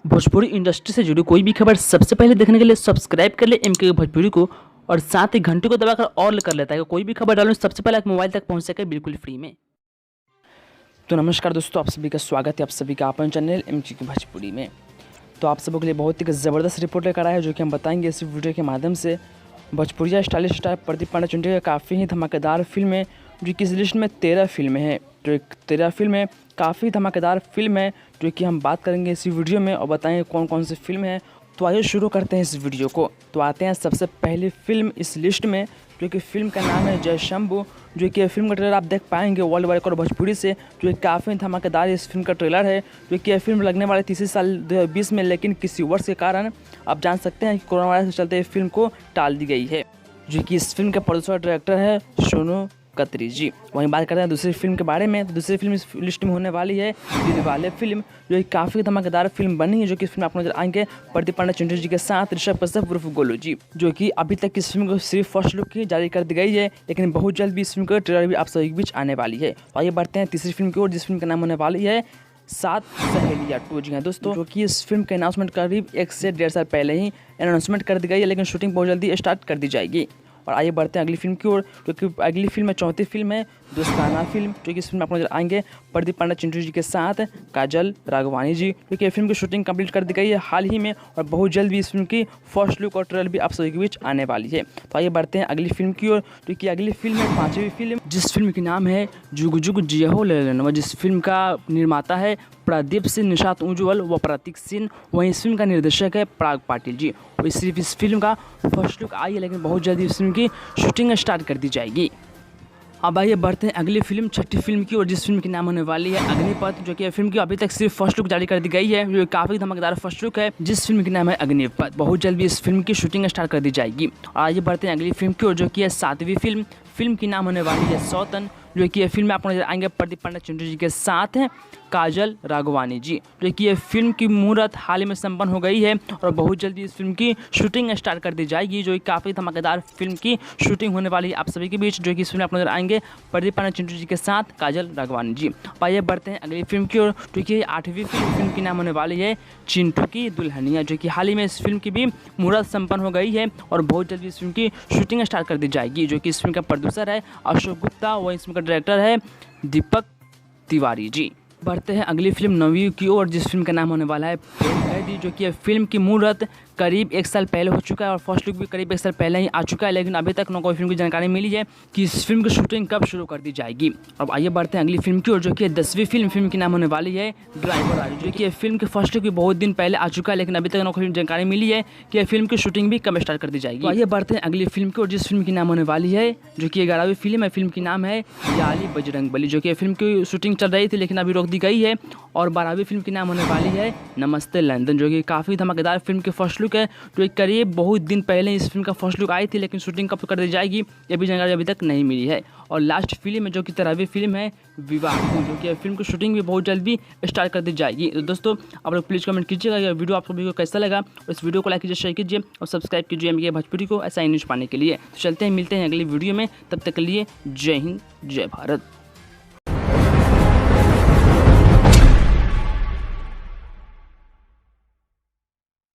Bhojpuri industry से जुड़ी कोई भी खबर सबसे पहले देखने के लिए सब्सक्राइब कर ले एमके भोजपुरी को और साथ ही घंटे को दबाकर ऑल कर लेता है कि कोई भी खबर डालूं सबसे पहले आप मोबाइल तक पहुंच सके बिल्कुल फ्री में। तो नमस्कार दोस्तों, आप सभी का स्वागत है आप सभी का अपने चैनल एमके भोजपुरी में। तो आप सबों के लिए बहुत ही ज़बरदस्त रिपोर्ट लेकर आया है जो कि हम बताएंगे इस वीडियो के माध्यम से। भोजपुरिया स्टाइलिश स्टार प्रदीप पांडे चुनटे का काफ़ी ही धमाकेदार फिल्म है जो कि इस लिस्ट में 13 फिल्में हैं। जो 13 फिल्में काफ़ी धमाकेदार फिल्म है जो कि हम बात करेंगे इसी वीडियो में और बताएंगे कौन कौन सी फिल्म है। तो आइए शुरू करते हैं इस वीडियो को। तो आते हैं सबसे पहली फिल्म इस लिस्ट में जो कि फिल्म का नाम है जय शंभू। जो कि फिल्म का ट्रेलर आप देख पाएंगे वर्ल्ड वाइड और भोजपुरी से जो कि काफ़ी धमाकेदार इस फिल्म का ट्रेलर है। जो कि यह फिल्म लगने वाली तीसरी साल 2020 में, लेकिन किसी वर्ष के कारण आप जान सकते हैं कि कोरोना वायरस के चलते फिल्म को टाल दी गई है। जो कि इस फिल्म का प्रोड्यूसर डायरेक्टर है सोनू कतरी जी। वहीं बात करते हैं दूसरी फिल्म के बारे में। तो दूसरी फिल्म इस लिस्ट में होने वाली है दिलवाले फिल्म जो कि काफ़ी धमाकेदार फिल्म बनी है। जो कि इस फिल्म आप नजर आएंगे प्रदीप पांडे चुनटे जी के साथ ऋषभ कश्यप उर्फ गोलू जी। जो कि अभी तक इस फिल्म को सिर्फ फर्स्ट लुक ही जारी कर दी गई है, लेकिन बहुत जल्द भी इस फिल्म का ट्रेलर भी आप सभी के बीच आने वाली है। तो आइए बढ़ते हैं तीसरी फिल्म की ओर जिस फिल्म का नाम होने वाली है सात सहेलियाँ 2। जी हाँ दोस्तों, जो कि इस फिल्म के अनाउंसमेंट करीब 1 से 1.5 साल पहले ही अनाउंसमेंट कर दी गई है, लेकिन शूटिंग बहुत जल्दी स्टार्ट कर दी जाएगी। और आइए बढ़ते हैं अगली फिल्म की ओर। क्योंकि अगली फिल्म है चौथी फिल्म है दोस्ताना फिल्म। जो कि इस फिल्म में आप नजर आएंगे प्रदीप पांडे चिंटू जी के साथ काजल राघवानी जी। क्योंकि फिल्म की शूटिंग कंप्लीट कर दी गई है हाल ही में और बहुत जल्द भी इस फिल्म की फर्स्ट लुक और ट्रेलर भी आप सभी के बीच आने वाली है। तो आइए बढ़ते हैं अगली फिल्म की ओर। क्योंकि अगली फिल्म है पांचवी फिल्म जिस फिल्म के नाम है जुग जुग जिया हो लेना, जिस फिल्म का निर्माता है प्रदीप सिंह, निशात उज्ज्वल व प्रतीक सिंह। वहीं इस फिल्म का निर्देशक है पराग पाटिल जी। और सिर्फ इस फिल्म का फर्स्ट लुक आई है, लेकिन बहुत जल्दी इस फिल्म की शूटिंग स्टार्ट कर दी जाएगी। अब आइए बढ़ते हैं अगली फिल्म छठी फिल्म की और जिस फिल्म की नाम होने वाली है अग्निपथ। जो कि फिल्म की अभी तक सिर्फ फर्स्ट लुक जारी कर दी गई है, जो काफ़ी धमाकेदार फर्स्ट लुक है जिस फिल्म की नाम है अग्निपथ। बहुत जल्द भी इस फिल्म की शूटिंग स्टार्ट कर दी जाएगी। और आइए बढ़ते हैं अगली फिल्म की और जो कि है सातवीं फिल्म। फिल्म की नाम होने वाली है सौतन। जो कि ये फिल्म में आप नजर आएंगे प्रदीप पांडे चिंटू जी के साथ हैं काजल राघवानी जी। जो कि ये फिल्म की मुहूर्त हाल ही में संपन्न हो गई है और बहुत जल्दी इस फिल्म की शूटिंग स्टार्ट कर दी जाएगी। जो कि काफ़ी धमाकेदार फिल्म की शूटिंग होने वाली है आप सभी के बीच। जो कि इस फिल्म में आप नजर आएंगे प्रदीप पांडे चिंटू जी के साथ काजल राघवानी जी। आइए बढ़ते हैं अगली फिल्म की ओर। जो कि 8वीं फिल्म की नाम होने वाली है चिंटू की दुल्हनिया। जो कि हाल ही में इस फिल्म की भी मुहूर्त संपन्न हो गई है और बहुत जल्दी इस फिल्म की शूटिंग स्टार्ट कर दी जाएगी। जो कि इस फिल्म का प्रोड्यूसर है अशोक गुप्ता, वह इस फिल्म का डायरेक्टर है दीपक तिवारी जी। बढ़ते हैं अगली फिल्म 9वीं की ओर जिस फिल्म का नाम होने वाला है प्रेम कैदी। जो कि फिल्म की मुहूर्त करीब 1 साल पहले हो चुका है और फर्स्ट लुक भी करीब 1 साल पहले ही आ चुका है, लेकिन अभी तक न कोई फिल्म की जानकारी मिली है कि इस फिल्म की शूटिंग कब शुरू कर दी जाएगी। अब आइए बढ़ते हैं अगली फिल्म की ओर जो कि 10वीं फिल्म की नाम होने वाली है ड्राइवर राजू। जो कि फिल्म के फर्स्ट लुक भी बहुत दिन पहले आ चुका है, लेकिन अभी तक न कोई जानकारी मिली है कि फिल्म की शूटिंग भी कब स्टार्ट कर दी जाएगी। आइए बढ़ते हैं अगली फिल्म की ओर जिस फिल्म की नाम होने वाली है जो कि 11वीं फिल्म है। फिल्म की नाम है याली बजरंगबली। जो कि फिल्म की शूटिंग चल रही थी लेकिन अभी रोक दी गई है। और 12वीं फिल्म की नाम होने वाली है नमस्ते लंदन। जो कि काफ़ी धमाकेदार फिल्म की फर्स्ट लुक है। जो करीब बहुत दिन पहले इस फिल्म का फर्स्ट लुक आई थी, लेकिन शूटिंग कब कर दी जाएगी ये भी जानकारी अभी तक नहीं मिली है। और लास्ट फिल्म है जो कि 13वीं फिल्म है विवाह। जो कि फिल्म की शूटिंग भी बहुत जल्द भी स्टार्ट कर दी जाएगी। तो दोस्तों आप लोग प्लीज़ कमेंट कीजिएगा यह वीडियो आप सभी को कैसा लगा और इस वीडियो को लाइक कीजिए, शेयर कीजिए और सब्सक्राइब कीजिए एमके भोजपुरी को ऐसा ही न्यूज़ पाने के लिए। तो चलते हैं, मिलते हैं अगली वीडियो में, तब तक के लिए जय हिंद जय भारत।